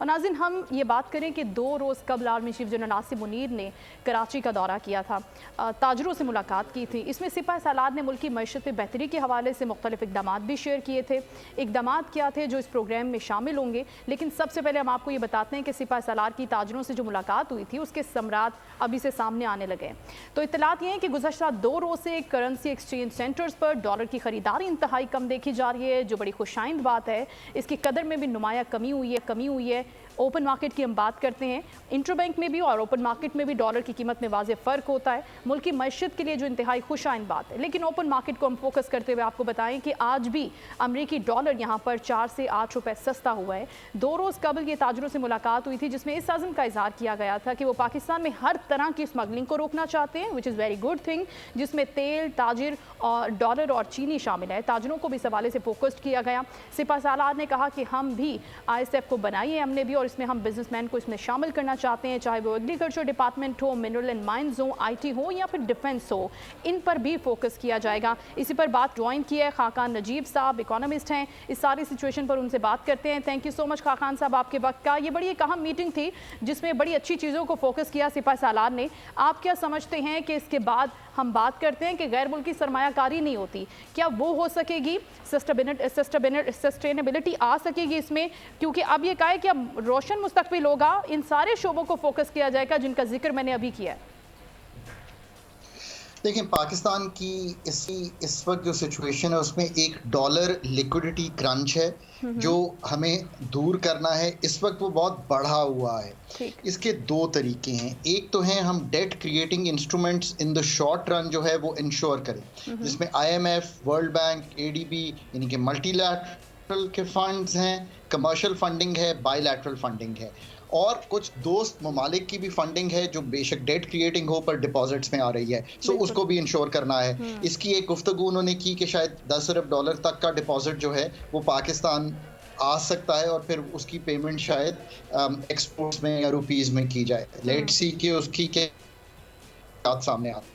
और नाज़रीन, हम ये बात करें कि 2 रोज़ कबल army chief general Nasir Munir ने कराची का दौरा किया था, ताजरों से मुलाकात की थी। इसमें सिपह सालार ने मुल्की मईशत में बेहतरी के हवाले से मुख्तलिफ इकदाम भी शेयर किए थे। इकदाम क्या थे जो इस प्रोग्राम में शामिल होंगे, लेकिन सबसे पहले हम आपको ये बताते हैं कि सिपह सालार की ताजरों से जो मुलाकात हुई थी उसके समरात अभी से सामने आने लगे हैं। तो इत्तलात ये है कि गुज़श्ता 2 रोज़ से करेंसी एक्सचेंज सेंटर्स पर डॉलर की खरीदारी इंतहाई कम देखी जा रही है, जो बड़ी खुशाइंद बात है। इसकी कदर में भी नुमाया कमी हुई है। ओपन मार्केट की हम बात करते हैं, इंटरबैंक में भी और ओपन मार्केट में भी डॉलर की कीमत में वाज़ेह फ़र्क होता है, मुल्क की मईशत के लिए जो इंतहाई खुशाइन बात है। लेकिन ओपन मार्केट को हम फोकस करते हुए आपको बताएं कि आज भी अमरीकी डॉलर यहाँ पर 4 से 8 रुपए सस्ता हुआ है। 2 रोज़ कबल ये ताजरों से मुलाकात हुई थी, जिसमें इस अज़्म का इजहार किया गया था कि वो पाकिस्तान में हर तरह की स्मगलिंग को रोकना चाहते हैं, which is very good thing, जिसमें तेल, ताजिर और डॉलर और चीनी शामिल है। ताजरों को भी इस हवाले से फोकस्ड किया गया। सिपह सालार ने कहा कि हम भी ISF को बनाई है हमने भी, और इसमें हम बिजनेसमैन को इसमें शामिल करना चाहते हैं, चाहे वो एग्रीकल्चर डिपार्टमेंट हो, मिनरल एंड माइंस हो, IT हो या फिर डिफेंस हो, इन पर भी फोकस किया जाएगा। इसी पर बात ज्वाइन की है खाकान नजीब साहब, इकोनॉमिस्ट हैं। इस सारी सिचुएशन पर उनसे बात करते हैं। Thank you so much Khaqan साहब आपके वक्त का। ये बड़ी एक अहम मीटिंग थी जिसमें बड़ी अच्छी चीज़ों को फोकस किया सिपह सालार ने। आप क्या समझते हैं कि इसके बाद हम बात करते हैं कि गैर मुल्की सरमायाकारी नहीं होती, क्या वो हो सकेगी, सस्टेनेबिलिटी आ सकेगी इसमें? क्योंकि अब ये कहा है कि अब रोशन मुस्तकबिल होगा, इन सारे शोबों को फोकस किया जाएगा जिनका जिक्र मैंने अभी किया है। देखिए, पाकिस्तान की इस वक्त जो सिचुएशन है उसमें एक डॉलर लिक्विडिटी क्रंच है जो हमें दूर करना है। इस वक्त वो बहुत बढ़ा हुआ है। इसके 2 तरीके हैं। एक तो है हम debt creating instruments in the short run जो है वो इंश्योर करें, जिसमें IMF, वर्ल्ड बैंक, ADB यानी कि मल्टीलैटरल के फंड्स हैं, कमर्शियल फंडिंग है, बायलैटरल फंडिंग है, और कुछ दोस्त ममालिक की भी फंडिंग है जो बेशक डेट क्रिएटिंग हो पर डिपॉजिट्स में आ रही है। सो उसको भी इंश्योर करना है। इसकी एक गुफ्तगू उन्होंने की कि शायद $10 अरब तक का डिपॉजिट जो है वो पाकिस्तान आ सकता है और फिर उसकी पेमेंट शायद एक्सपोर्ट्स में या रुपीस में की जाए। लेट्स सी कि उसकी क्या बात सामने आती है।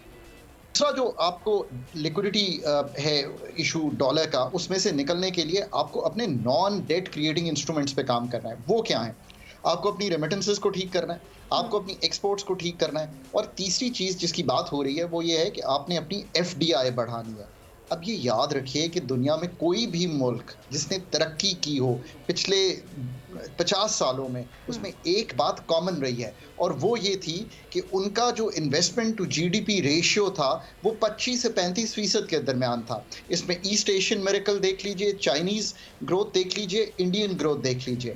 दूसरा जो आपको लिक्विडिटी है इशू डॉलर का, उसमें से निकलने के लिए आपको अपने नॉन डेट क्रिएटिंग इंस्ट्रूमेंट्स पे काम करना है। वो क्या है? आपको अपनी रेमिटेंसेस को ठीक करना है, आपको अपनी एक्सपोर्ट्स को ठीक करना है, और तीसरी चीज़ जिसकी बात हो रही है वो ये है कि आपने अपनी FDI बढ़ानी है। अब ये याद रखिए कि दुनिया में कोई भी मुल्क जिसने तरक्की की हो पिछले 50 सालों में, उसमें एक बात कॉमन रही है, और वो ये थी कि उनका जो इन्वेस्टमेंट टू GDP रेशियो था वो 25 से 35% के दरमियान था। इसमें ईस्ट एशियन मिरेकल देख लीजिए, चाइनीज़ ग्रोथ देख लीजिए, इंडियन ग्रोथ देख लीजिए।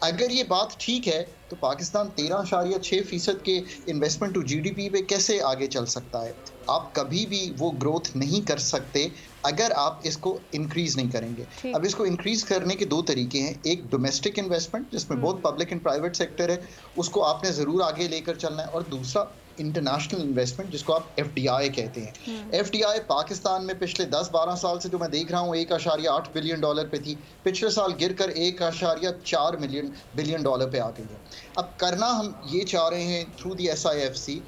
अगर ये बात ठीक है तो पाकिस्तान 13.6% के इन्वेस्टमेंट टू GDP पे कैसे आगे चल सकता है? आप कभी भी वो ग्रोथ नहीं कर सकते अगर आप इसको इंक्रीज नहीं करेंगे। अब इसको इंक्रीज करने के 2 तरीके हैं। एक डोमेस्टिक इन्वेस्टमेंट जिसमें बहुत पब्लिक एंड प्राइवेट सेक्टर है, उसको आपने ज़रूर आगे लेकर चलना है, और दूसरा इंटरनेशनल इन्वेस्टमेंट जिसको आप FDI कहते हैं। FDI पाकिस्तान में पिछले 10-12 साल से जो मैं देख रहा हूँ $1.8 बिलियन पे थी, पिछले साल गिरकर $1.4 बिलियन पे आ गई है। अब करना हम ये चाह रहे हैं थ्रू दी SIFC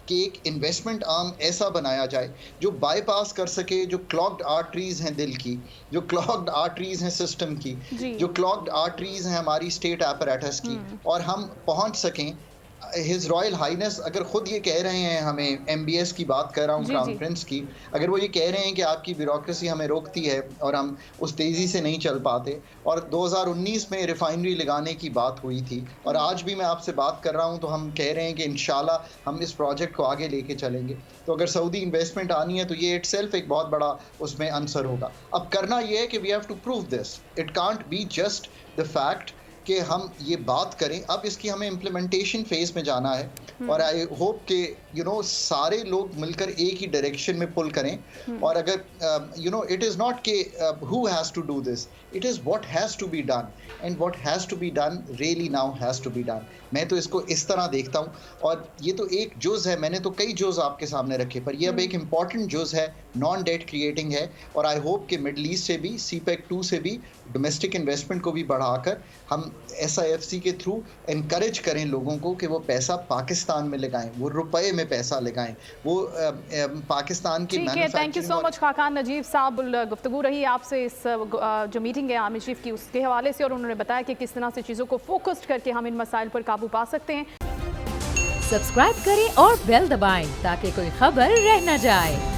कि एक इन्वेस्टमेंट आर्म ऐसा बनाया जाए जो बाईपास कर सके जो क्लॉग्ड आर्टरीज हैं दिल की, जो क्लॉग्ड आर्टरीज हैं सिस्टम की, जो क्लॉग्ड आर्टरीज हैं हमारी स्टेट apparatus की, और हम पहुंच सकें। हिज रॉयल हाइनेस अगर खुद ये कह रहे हैं, हमें MBS की बात कर रहा हूँ, क्राउन प्रिंस की, अगर वो ये कह रहे हैं कि आपकी ब्यूरोक्रेसी हमें रोकती है और हम उस तेज़ी से नहीं चल पाते, और 2019 में रिफाइनरी लगाने की बात हुई थी, और आज भी मैं आपसे बात कर रहा हूँ तो हम कह रहे हैं कि इंशाल्लाह हम इस प्रोजेक्ट को आगे लेके चलेंगे। तो अगर सऊदी इन्वेस्टमेंट आनी है तो ये इटसेल्फ एक बहुत बड़ा उसमें आंसर होगा। अब करना ये है कि we have to prove this, it can't be just the fact कि हम ये बात करें। अब इसकी हमें इम्प्लीमेंटेशन फेज में जाना है, और आई होप कि सारे लोग मिलकर एक ही डायरेक्शन में पुल करें। और अगर इट इज़ नॉट कि who has to do this, it is what has to be done, and what has to be done really now has to be done. मैं तो इसको इस तरह देखता हूँ, और ये तो एक जुज़ है, मैंने तो कई जुज़ आपके सामने रखे, पर ये अब एक इम्पॉर्टेंट जुज़ है, नॉन डेट क्रिएटिंग है, और आई होप कि मिडल ईस्ट से भी, CPEC 2 से भी डोमेस्टिक इन्वेस्टमेंट को भी बढ़ाकर हम SIFC के थ्रू इनकरेज करें लोगों को कि वो पैसा पाकिस्तान पाकिस्तान में लगाएं, वो रुपए में पैसा लगाएं, वो पाकिस्तान की ठीक है। Thank you so much Khaqan Najeeb साहब। गुफ्तगू रही आपसे इस जो मीटिंग है आर्मी चीफ की उसके हवाले से, और उन्होंने बताया कि किस तरह से चीज़ों को फोकस्ड करके हम इन मसाइल पर काबू पा सकते हैं। सब्सक्राइब करें और बेल दबाएं ताकि कोई खबर रह न जाए।